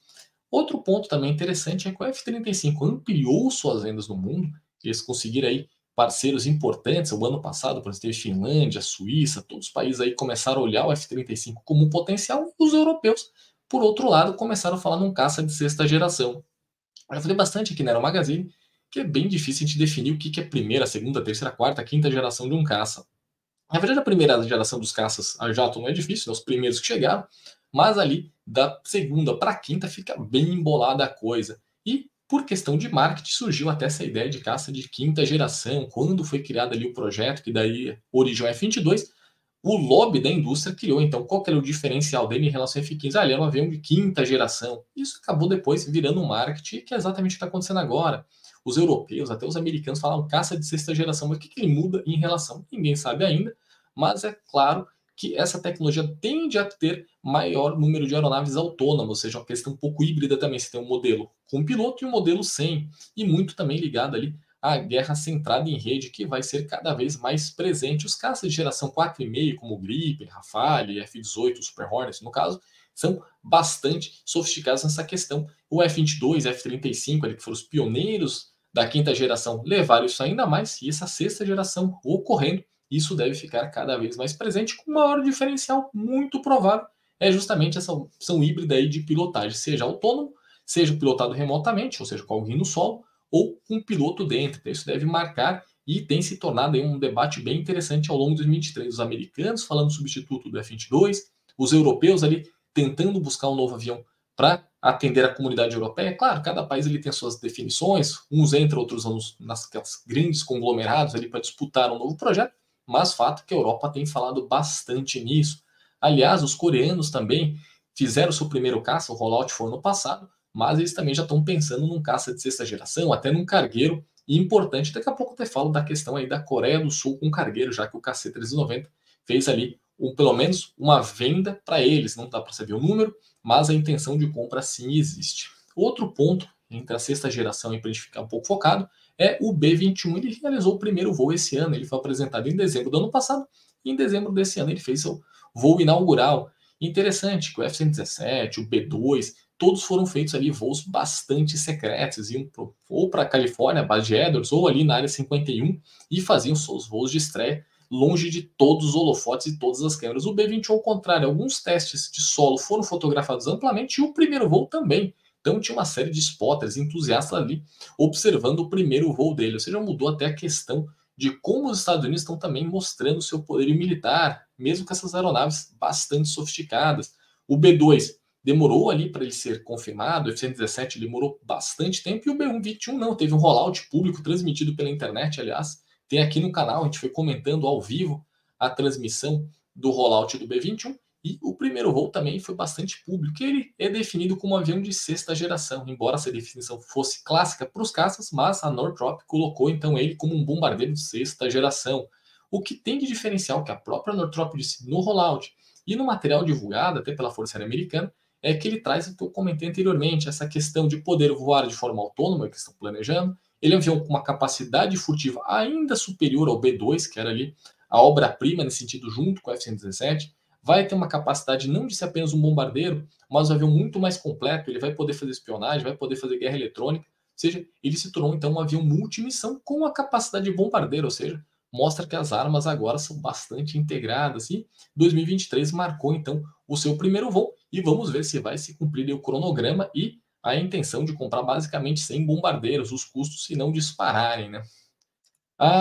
Outro ponto também interessante é que o F-35 ampliou suas vendas no mundo, eles conseguiram aí parceiros importantes. O ano passado, por exemplo, teve Finlândia, Suíça, todos os países aí começaram a olhar o F-35 como um potencial, e os europeus, por outro lado, começaram a falar num caça de sexta geração. Eu falei bastante aqui na Aero Magazine que é bem difícil a gente definir o que é primeira, segunda, terceira, quarta, quinta geração de um caça. Na verdade, a primeira geração dos caças a jato não é difícil, né, os primeiros que chegaram, mas ali da segunda para a quinta fica bem embolada a coisa. E por questão de marketing surgiu até essa ideia de caça de quinta geração, quando foi criado ali o projeto, que daí originou F-22, o lobby da indústria criou, então, qual que era o diferencial dele em relação ao F-15? Ele era um avião de quinta geração. Isso acabou depois virando um marketing, que é exatamente o que está acontecendo agora. Os europeus, até os americanos, falam caça de sexta geração. Mas o que ele muda em relação? Ninguém sabe ainda, mas é claro que essa tecnologia tende a ter maior número de aeronaves autônomas, ou seja, uma questão um pouco híbrida também. Você tem um modelo com piloto e um modelo sem, e muito também ligado ali a guerra centrada em rede, que vai ser cada vez mais presente. Os caças de geração 4,5, como o Gripen, Rafale, F-18, Super Hornet, no caso, são bastante sofisticados nessa questão. O F-22, F-35, ali, que foram os pioneiros da quinta geração, levaram isso ainda mais, e essa sexta geração ocorrendo, isso deve ficar cada vez mais presente, com um maior diferencial muito provável, é justamente essa opção híbrida aí de pilotagem, seja autônomo, seja pilotado remotamente, ou seja, com alguém no solo, ou com um piloto dentro. Isso deve marcar e tem se tornado um debate bem interessante ao longo de 2023. Os americanos falando substituto do F-22, os europeus ali tentando buscar um novo avião para atender a comunidade europeia. Claro, cada país ele tem suas definições, uns entram, outros vão nas grandes conglomerados ali para disputar um novo projeto, mas fato que a Europa tem falado bastante nisso. Aliás, os coreanos também fizeram seu primeiro caça, o rollout foi ano passado, mas eles também já estão pensando num caça de sexta geração, até num cargueiro, e importante, daqui a pouco eu até falo da questão aí da Coreia do Sul com cargueiro, já que o KC-390 fez ali pelo menos uma venda para eles, não dá para saber o número, mas a intenção de compra sim existe. Outro ponto entre a sexta geração e para a gente ficar um pouco focado é o B-21. Ele realizou o primeiro voo esse ano, ele foi apresentado em dezembro do ano passado, e em dezembro desse ano ele fez seu voo inaugural. Interessante que o F-117, o B-2, todos foram feitos ali voos bastante secretos, iam ou para a Califórnia, base de Edwards, ou ali na área 51, e faziam seus voos de estreia longe de todos os holofotes e todas as câmeras. O B-21, ao contrário, alguns testes de solo foram fotografados amplamente, e o primeiro voo também. Então tinha uma série de spotters, entusiastas ali, observando o primeiro voo dele. Ou seja, mudou até a questão de como os Estados Unidos estão também mostrando seu poderio militar, mesmo com essas aeronaves bastante sofisticadas. O B-2 demorou ali para ele ser confirmado, o F-117 demorou bastante tempo, e o B-121 não, teve um rollout público transmitido pela internet, aliás, tem aqui no canal, a gente foi comentando ao vivo a transmissão do rollout do B-21, e o primeiro voo também foi bastante público. Ele é definido como um avião de sexta geração, embora essa definição fosse clássica para os caças, mas a Northrop colocou então ele como um bombardeiro de sexta geração. O que tem de diferencial que a própria Northrop disse no rollout e no material divulgado até pela Força Aérea Americana é que ele traz o que eu comentei anteriormente, essa questão de poder voar de forma autônoma, que estão planejando. Ele é um avião com uma capacidade furtiva ainda superior ao B-2, que era ali a obra-prima nesse sentido, junto com o F-117. Vai ter uma capacidade não de ser apenas um bombardeiro, mas um avião muito mais completo. Ele vai poder fazer espionagem, vai poder fazer guerra eletrônica. Ou seja, ele se tornou então um avião multimissão com a capacidade de bombardeiro, ou seja, mostra que as armas agora são bastante integradas. E 2023 marcou então o seu primeiro voo, e vamos ver se vai se cumprir o cronograma e a intenção de comprar basicamente 100 bombardeiros, os custos se não dispararem, né?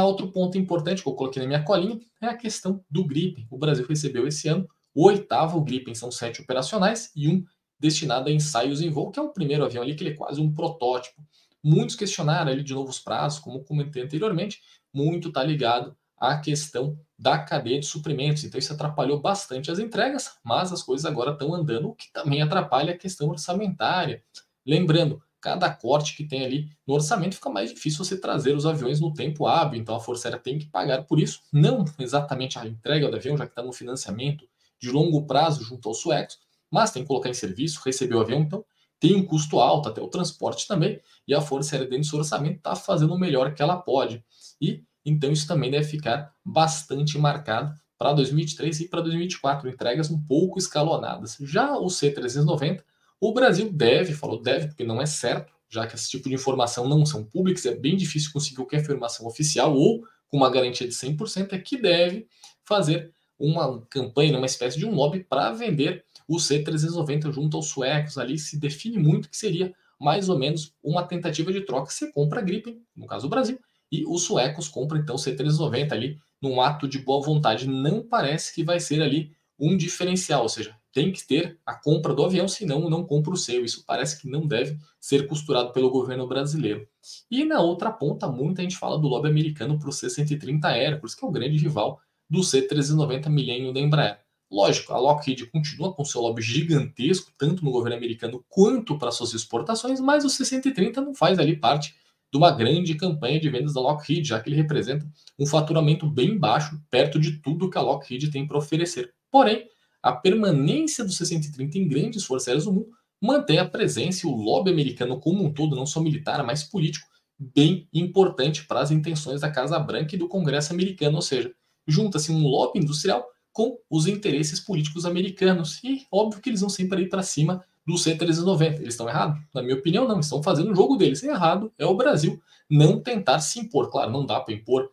Outro ponto importante que eu coloquei na minha colinha é a questão do Gripen. O Brasil recebeu esse ano o 8º Gripen, são 7 operacionais e um destinado a ensaios em voo, que é o primeiro avião ali, que ele é quase um protótipo. Muitos questionaram ali de novos prazos, como comentei anteriormente, muito está ligado à questão da cadeia de suprimentos. Então isso atrapalhou bastante as entregas, mas as coisas agora estão andando, o que também atrapalha a questão orçamentária. Lembrando, cada corte que tem ali no orçamento fica mais difícil você trazer os aviões no tempo hábil, então a Força Aérea tem que pagar por isso, não exatamente a entrega do avião, já que está no financiamento de longo prazo junto aos suecos, mas tem que colocar em serviço, receber o avião, então tem um custo alto, até o transporte também, e a Força Aérea dentro do seu orçamento está fazendo o melhor que ela pode. E então isso também deve ficar bastante marcado para 2023 e para 2024, entregas um pouco escalonadas. Já o C-390, o Brasil falou deve, porque não é certo, já que esse tipo de informação não são públicas, é bem difícil conseguir qualquer informação oficial ou com uma garantia de 100%, é que deve fazer uma campanha, uma espécie de um lobby para vender o C390 junto aos suecos. Ali se define muito que seria mais ou menos uma tentativa de troca. Você compra a Gripen, no caso do Brasil, e os suecos compram então o C390 ali num ato de boa vontade. Não parece que vai ser ali um diferencial, ou seja, tem que ter a compra do avião, senão não compra o seu. Isso parece que não deve ser costurado pelo governo brasileiro. E na outra ponta, muita gente fala do lobby americano para o C-130 Hercules, que é o grande rival do C-390 Millennium da Embraer. Lógico, a Lockheed continua com seu lobby gigantesco, tanto no governo americano quanto para suas exportações, mas o C-130 não faz ali parte de uma grande campanha de vendas da Lockheed, já que ele representa um faturamento bem baixo, perto de tudo que a Lockheed tem para oferecer. Porém, a permanência do C-130 em grandes forças aéreas do mundo mantém a presença e o lobby americano como um todo, não só militar, mas político, bem importante para as intenções da Casa Branca e do Congresso americano, ou seja, junta-se um lobby industrial com os interesses políticos americanos. E óbvio que eles vão sempre ir para cima do C-390. Eles estão errados? Na minha opinião, não. Estão fazendo o jogo deles. Errado é o Brasil não tentar se impor. Claro, não dá para impor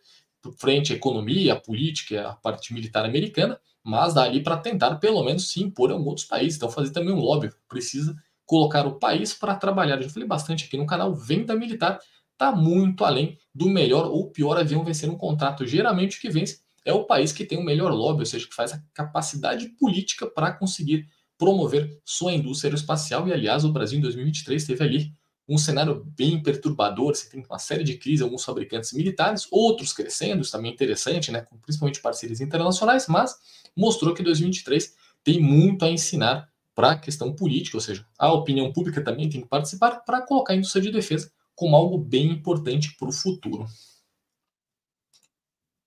frente à economia, à política, à parte militar americana, mas dá ali para tentar pelo menos se impor em outros países. Então fazer também um lobby. Precisa colocar o país para trabalhar. Eu já falei bastante aqui no canal, venda militar está muito além do melhor ou pior avião vencer um contrato. Geralmente o que vence é o país que tem o melhor lobby, ou seja, que faz a capacidade política para conseguir promover sua indústria aeroespacial. E, aliás, o Brasil em 2023 teve ali um cenário bem perturbador. Você tem uma série de crises, alguns fabricantes militares, outros crescendo, isso também é interessante, né, com principalmente parcerias internacionais, mas mostrou que 2023 tem muito a ensinar para a questão política, ou seja, a opinião pública também tem que participar para colocar a indústria de defesa como algo bem importante para o futuro.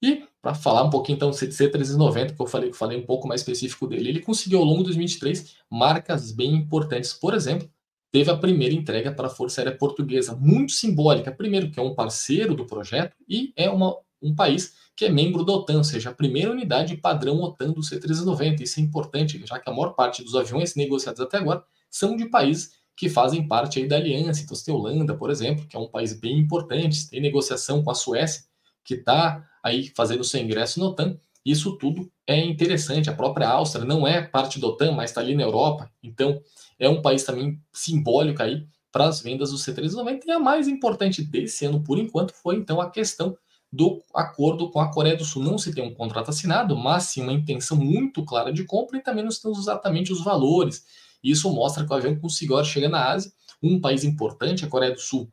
E para falar um pouquinho então do C390, que eu falei um pouco mais específico dele, ele conseguiu ao longo de 2023 marcas bem importantes. Por exemplo, teve a primeira entrega para a Força Aérea Portuguesa, muito simbólica. Primeiro, que é um parceiro do projeto e é um país que é membro da OTAN, ou seja, a primeira unidade padrão OTAN do C390. Isso é importante, já que a maior parte dos aviões negociados até agora são de países que fazem parte aí da aliança. Então, você tem a Holanda, por exemplo, que é um país bem importante, tem negociação com a Suécia, que está aí fazendo seu ingresso na OTAN. Isso tudo é interessante. A própria Áustria não é parte da OTAN, mas está ali na Europa. Então, é um país também simbólico aí para as vendas do C390. E a mais importante desse ano, por enquanto, foi então a questão do acordo com a Coreia do Sul. Não se tem um contrato assinado, mas sim uma intenção muito clara de compra, e também não temos exatamente os valores. Isso mostra que o avião conseguiu chegar na Ásia, um país importante, a Coreia do Sul,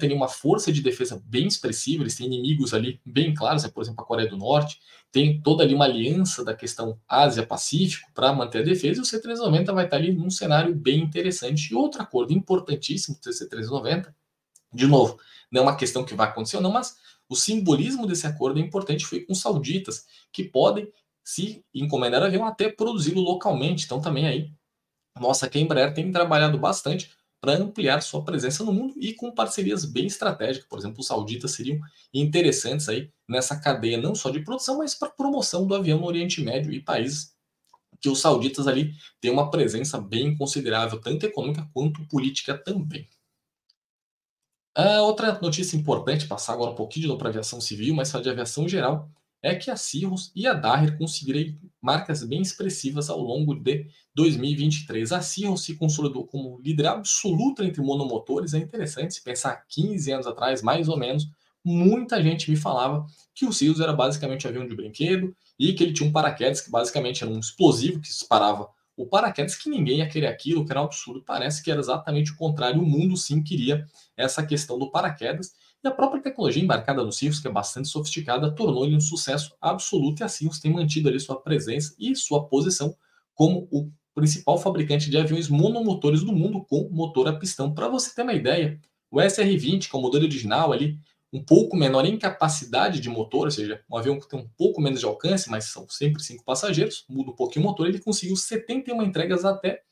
tem uma força de defesa bem expressiva, eles têm inimigos ali bem claros, por exemplo, a Coreia do Norte, tem toda ali uma aliança da questão Ásia-Pacífico para manter a defesa, e o C-390 vai estar ali num cenário bem interessante. E outro acordo importantíssimo do C-390, de novo, não é uma questão que vai acontecer ou não, mas o simbolismo desse acordo é importante, foi com os sauditas, que podem se encomendar avião até produzi-lo localmente. Então também aí mostra que a Embraer tem trabalhado bastante para ampliar sua presença no mundo e com parcerias bem estratégicas. Por exemplo, os sauditas seriam interessantes aí nessa cadeia, não só de produção, mas para promoção do avião no Oriente Médio e países que os sauditas ali têm uma presença bem considerável, tanto econômica quanto política também. A outra notícia importante, passar agora um pouquinho de novo para a aviação civil, mas falar de aviação geral, é que a Cirrus e a Daher conseguiram marcas bem expressivas ao longo de 2023. A Cirrus se consolidou como líder absoluto entre monomotores. É interessante se pensar 15 anos atrás, mais ou menos, muita gente me falava que o Cirrus era basicamente um avião de brinquedo e que ele tinha um paraquedas que basicamente era um explosivo que disparava o paraquedas, que ninguém ia querer aquilo, que era um absurdo. Parece que era exatamente o contrário. O mundo sim queria essa questão do paraquedas. E a própria tecnologia embarcada no Cirrus, que é bastante sofisticada, tornou ele um sucesso absoluto, e a Cirrus tem mantido ali sua presença e sua posição como o principal fabricante de aviões monomotores do mundo com motor a pistão. Para você ter uma ideia, o SR-20, que é o modelo original ali, um pouco menor em capacidade de motor, ou seja, um avião que tem um pouco menos de alcance, mas são sempre 5 passageiros, muda um pouquinho o motor, ele conseguiu 71 entregas até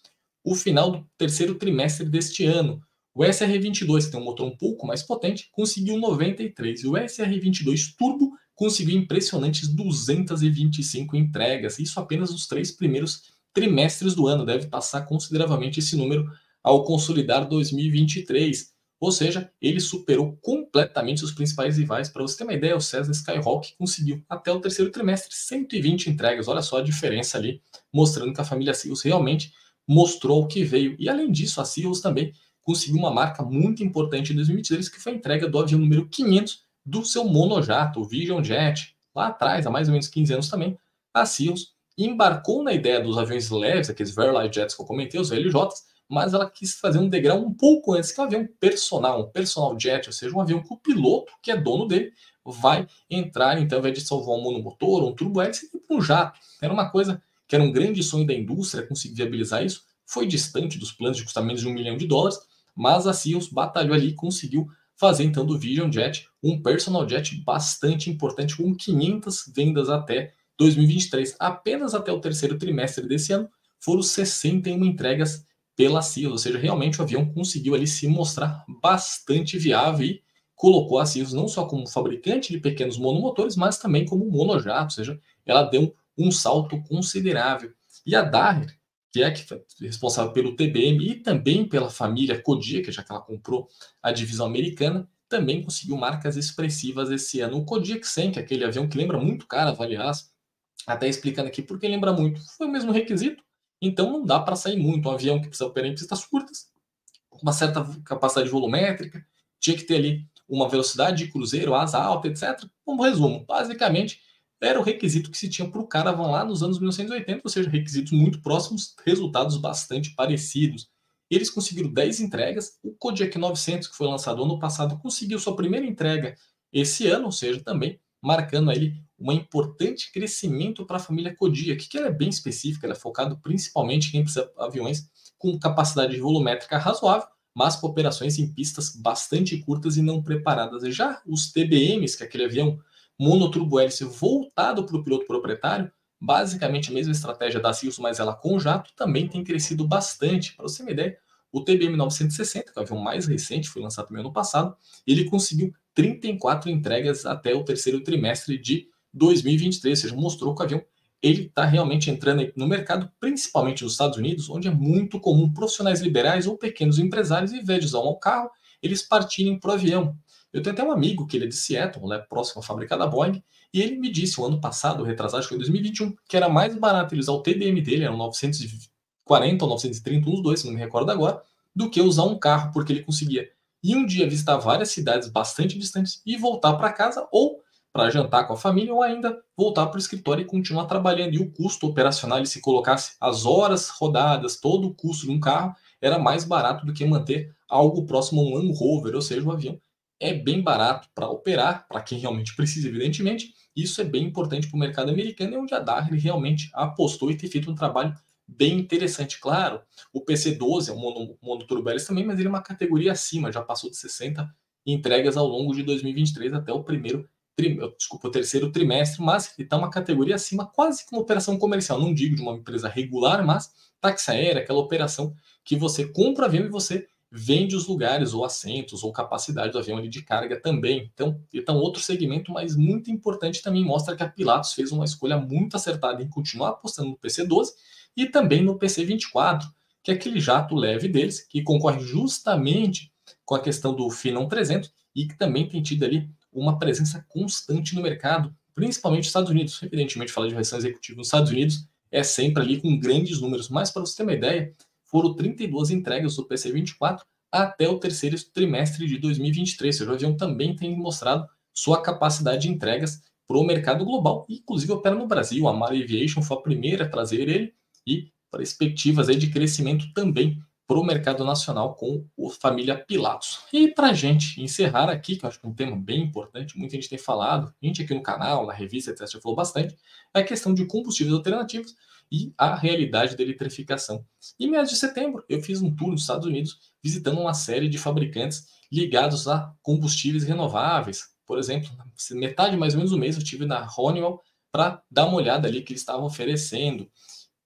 o final do terceiro trimestre deste ano. O SR-22, que tem um motor um pouco mais potente, conseguiu 93. E o SR-22 Turbo conseguiu impressionantes 225 entregas. Isso apenas nos 3 primeiros trimestres do ano. Deve passar consideravelmente esse número ao consolidar 2023. Ou seja, ele superou completamente os principais rivais. Para você ter uma ideia, o Cessna Skyhawk conseguiu, até o terceiro trimestre, 120 entregas. Olha só a diferença ali, mostrando que a família Seals realmente mostrou o que veio. E além disso, a Seals também conseguiu uma marca muito importante em 2023, que foi a entrega do avião número 500 do seu monojato, o Vision Jet. Lá atrás, há mais ou menos 15 anos também, a Seals embarcou na ideia dos aviões leves, aqueles Very Light Jets que eu comentei, os VLJs, mas ela quis fazer um degrau um pouco antes, que é um avião personal, um personal jet, ou seja, um avião que o piloto, que é dono dele, vai entrar, então, ao invés de salvar um monomotor, um turbo-hélice, um jato. Era uma coisa que era um grande sonho da indústria, conseguir viabilizar isso, foi distante dos planos de custar menos de $1 milhão, mas a Seals batalhou ali e conseguiu fazer, então, do Vision Jet um personal jet bastante importante, com 500 vendas até 2023. Apenas até o terceiro trimestre desse ano, foram 61 entregas pela Seals, ou seja, realmente o avião conseguiu ali se mostrar bastante viável e colocou a Seals não só como fabricante de pequenos monomotores, mas também como monojato, ou seja, ela deu um salto considerável. E a Daher, que é responsável pelo TBM e também pela família Kodiak, já que ela comprou a divisão americana, também conseguiu marcas expressivas esse ano. O Kodiak 100, que é aquele avião que lembra muito cara, aliás, até explicando aqui porque lembra muito, foi o mesmo requisito, então não dá para sair muito. Um avião que precisa operar em pistas curtas, uma certa capacidade volumétrica, tinha que ter ali uma velocidade de cruzeiro, asa alta, etc. Como resumo, basicamente era o requisito que se tinha para o Caravan lá nos anos 1980, ou seja, requisitos muito próximos, resultados bastante parecidos. Eles conseguiram 10 entregas, o Kodiak 900, que foi lançado ano passado, conseguiu sua primeira entrega esse ano, ou seja, também marcando aí um importante crescimento para a família Kodiak, que ela é bem específica, ela é focada principalmente em quem precisa de aviões com capacidade volumétrica razoável, mas com operações em pistas bastante curtas e não preparadas. Já os TBMs, que é aquele avião monoturbo-hélice voltado para o piloto proprietário, basicamente a mesma estratégia da Seals, mas ela com jato, também tem crescido bastante. Para você ter uma ideia, o TBM 960, que é o avião mais recente, foi lançado também ano passado, ele conseguiu 34 entregas até o terceiro trimestre de 2023, ou seja, mostrou que o avião ele está realmente entrando no mercado, principalmente nos Estados Unidos, onde é muito comum profissionais liberais ou pequenos empresários, em vez de usar um carro, eles partirem para o avião. Eu tenho até um amigo que ele é de Seattle, né, próximo à fábrica da Boeing, e ele me disse o ano passado, retrasado, acho que foi 2021, que era mais barato ele usar o TDM dele, era um 940 ou 930, uns dois, se não me recordo agora, do que usar um carro, porque ele conseguia ir um dia visitar várias cidades bastante distantes e voltar para casa, ou para jantar com a família, ou ainda voltar para o escritório e continuar trabalhando. E o custo operacional, ele se colocasse as horas rodadas, todo o custo de um carro, era mais barato do que manter algo próximo a um Land Rover, ou seja, o avião é bem barato para operar, para quem realmente precisa, evidentemente. Isso é bem importante para o mercado americano, e onde a Daher realmente apostou e tem feito um trabalho bem interessante. Claro, o PC-12 é um monoturbo-hélice também, mas ele é uma categoria acima, já passou de 60 entregas ao longo de 2023 até o terceiro trimestre, mas ele está uma categoria acima, quase que uma operação comercial, não digo de uma empresa regular, mas táxi aérea, aquela operação que você compra avião e você vende os lugares, ou assentos, ou capacidade do avião ali de carga também. Então, ele está um outro segmento, mas muito importante também, mostra que a Pilatus fez uma escolha muito acertada em continuar apostando no PC-12 e também no PC-24, que é aquele jato leve deles, que concorre justamente com a questão do Phenom 300 e que também tem tido ali uma presença constante no mercado, principalmente nos Estados Unidos. Evidentemente, falar de versão executiva nos Estados Unidos é sempre ali com grandes números, mas para você ter uma ideia, foram 32 entregas do PC-24 até o terceiro trimestre de 2023. O avião também tem mostrado sua capacidade de entregas para o mercado global, inclusive opera no Brasil. A Mar Aviation foi a primeira a trazer ele e perspectivas aí de crescimento também para o mercado nacional com a família Pilatus. E para a gente encerrar aqui, que eu acho que é um tema bem importante, muita gente tem falado, a gente aqui no canal, na revista, etc., já falou bastante, é a questão de combustíveis alternativos e a realidade da eletrificação. Em meados de setembro, eu fiz um tour nos Estados Unidos, visitando uma série de fabricantes ligados a combustíveis renováveis. Por exemplo, metade mais ou menos do mês eu estive na Honeywell para dar uma olhada ali que eles estavam oferecendo.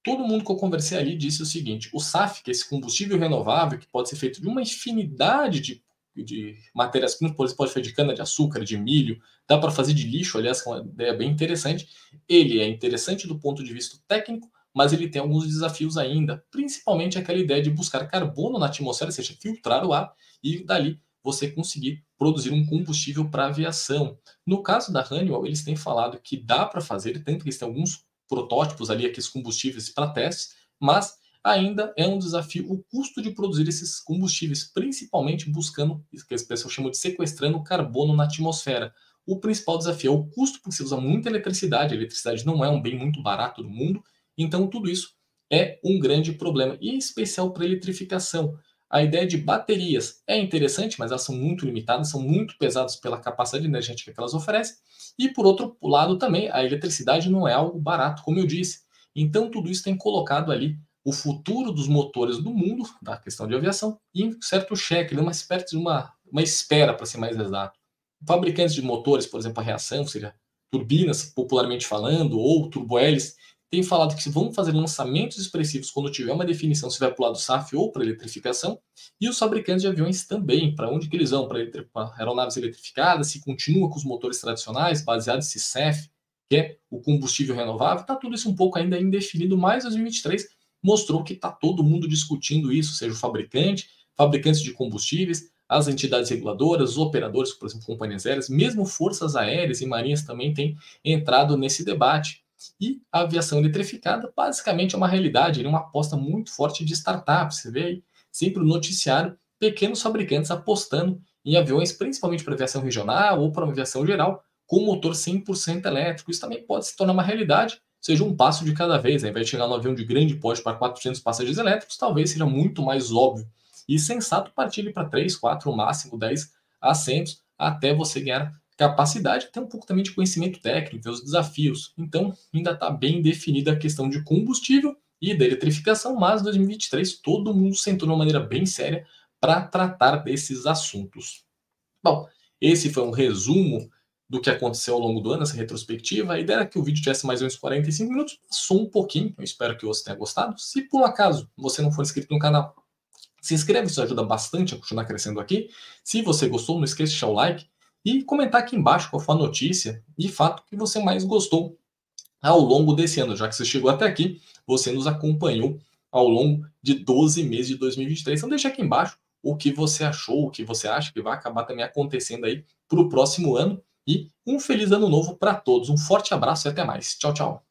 Todo mundo que eu conversei ali disse o seguinte: o SAF, que é esse combustível renovável, que pode ser feito de uma infinidade de matérias-primas, pode ser feito de cana-de-açúcar, de milho, dá para fazer de lixo, aliás, que é uma ideia bem interessante. Ele é interessante do ponto de vista técnico, mas ele tem alguns desafios ainda, principalmente aquela ideia de buscar carbono na atmosfera, ou seja, filtrar o ar e dali você conseguir produzir um combustível para aviação. No caso da Honeywell, eles têm falado que dá para fazer, tanto que eles têm alguns protótipos ali, aqueles combustíveis para testes, mas ainda é um desafio o custo de produzir esses combustíveis, principalmente buscando, o que as pessoas chamam de sequestrando carbono na atmosfera. O principal desafio é o custo, porque você usa muita eletricidade, a eletricidade não é um bem muito barato do mundo, então tudo isso é um grande problema, e em especial para a eletrificação. A ideia de baterias é interessante, mas elas são muito limitadas, são muito pesadas pela capacidade energética que elas oferecem, e por outro lado também, a eletricidade não é algo barato, como eu disse. Então tudo isso tem colocado ali o futuro dos motores do mundo, da questão de aviação, e um certo cheque, uma espécie de uma espera, para ser mais exato. Fabricantes de motores, por exemplo, a reação, ou seja, turbinas, popularmente falando, ou turbohélices, têm falado que vão fazer lançamentos expressivos quando tiver uma definição se vai para o lado SAF ou para eletrificação, e os fabricantes de aviões também, para onde que eles vão, para aeronaves eletrificadas, se continua com os motores tradicionais, baseados em CEF, que é o combustível renovável, está tudo isso um pouco ainda indefinido, mas 2023 mostrou que está todo mundo discutindo isso, seja o fabricante, fabricantes de combustíveis, as entidades reguladoras, os operadores, por exemplo, companhias aéreas, mesmo forças aéreas e marinhas também têm entrado nesse debate. E a aviação eletrificada basicamente é uma realidade, é uma aposta muito forte de startups. Você vê aí sempre no noticiário pequenos fabricantes apostando em aviões, principalmente para aviação regional ou para aviação geral, com motor 100% elétrico. Isso também pode se tornar uma realidade, seja um passo de cada vez. Ao invés de chegar no avião de grande porte para 400 passageiros elétricos, talvez seja muito mais óbvio e sensato partir para 3, 4, no máximo 10 assentos, até você ganhar capacidade, tem um pouco também de conhecimento técnico, ver os desafios. Então, ainda está bem definida a questão de combustível e da eletrificação, mas em 2023 todo mundo sentou de uma maneira bem séria para tratar desses assuntos. Bom, esse foi um resumo do que aconteceu ao longo do ano, essa retrospectiva. A ideia era que o vídeo tivesse mais ou menos 45 minutos, passou um pouquinho, eu espero que você tenha gostado. Se por acaso você não for inscrito no canal, se inscreve, isso ajuda bastante a continuar crescendo aqui. Se você gostou, não esqueça de deixar o like e comentar aqui embaixo qual foi a notícia e fato que você mais gostou ao longo desse ano. Já que você chegou até aqui, você nos acompanhou ao longo de 12 meses de 2023. Então deixa aqui embaixo o que você achou, o que você acha que vai acabar também acontecendo aí para o próximo ano. E um feliz ano novo para todos. Um forte abraço e até mais. Tchau, tchau.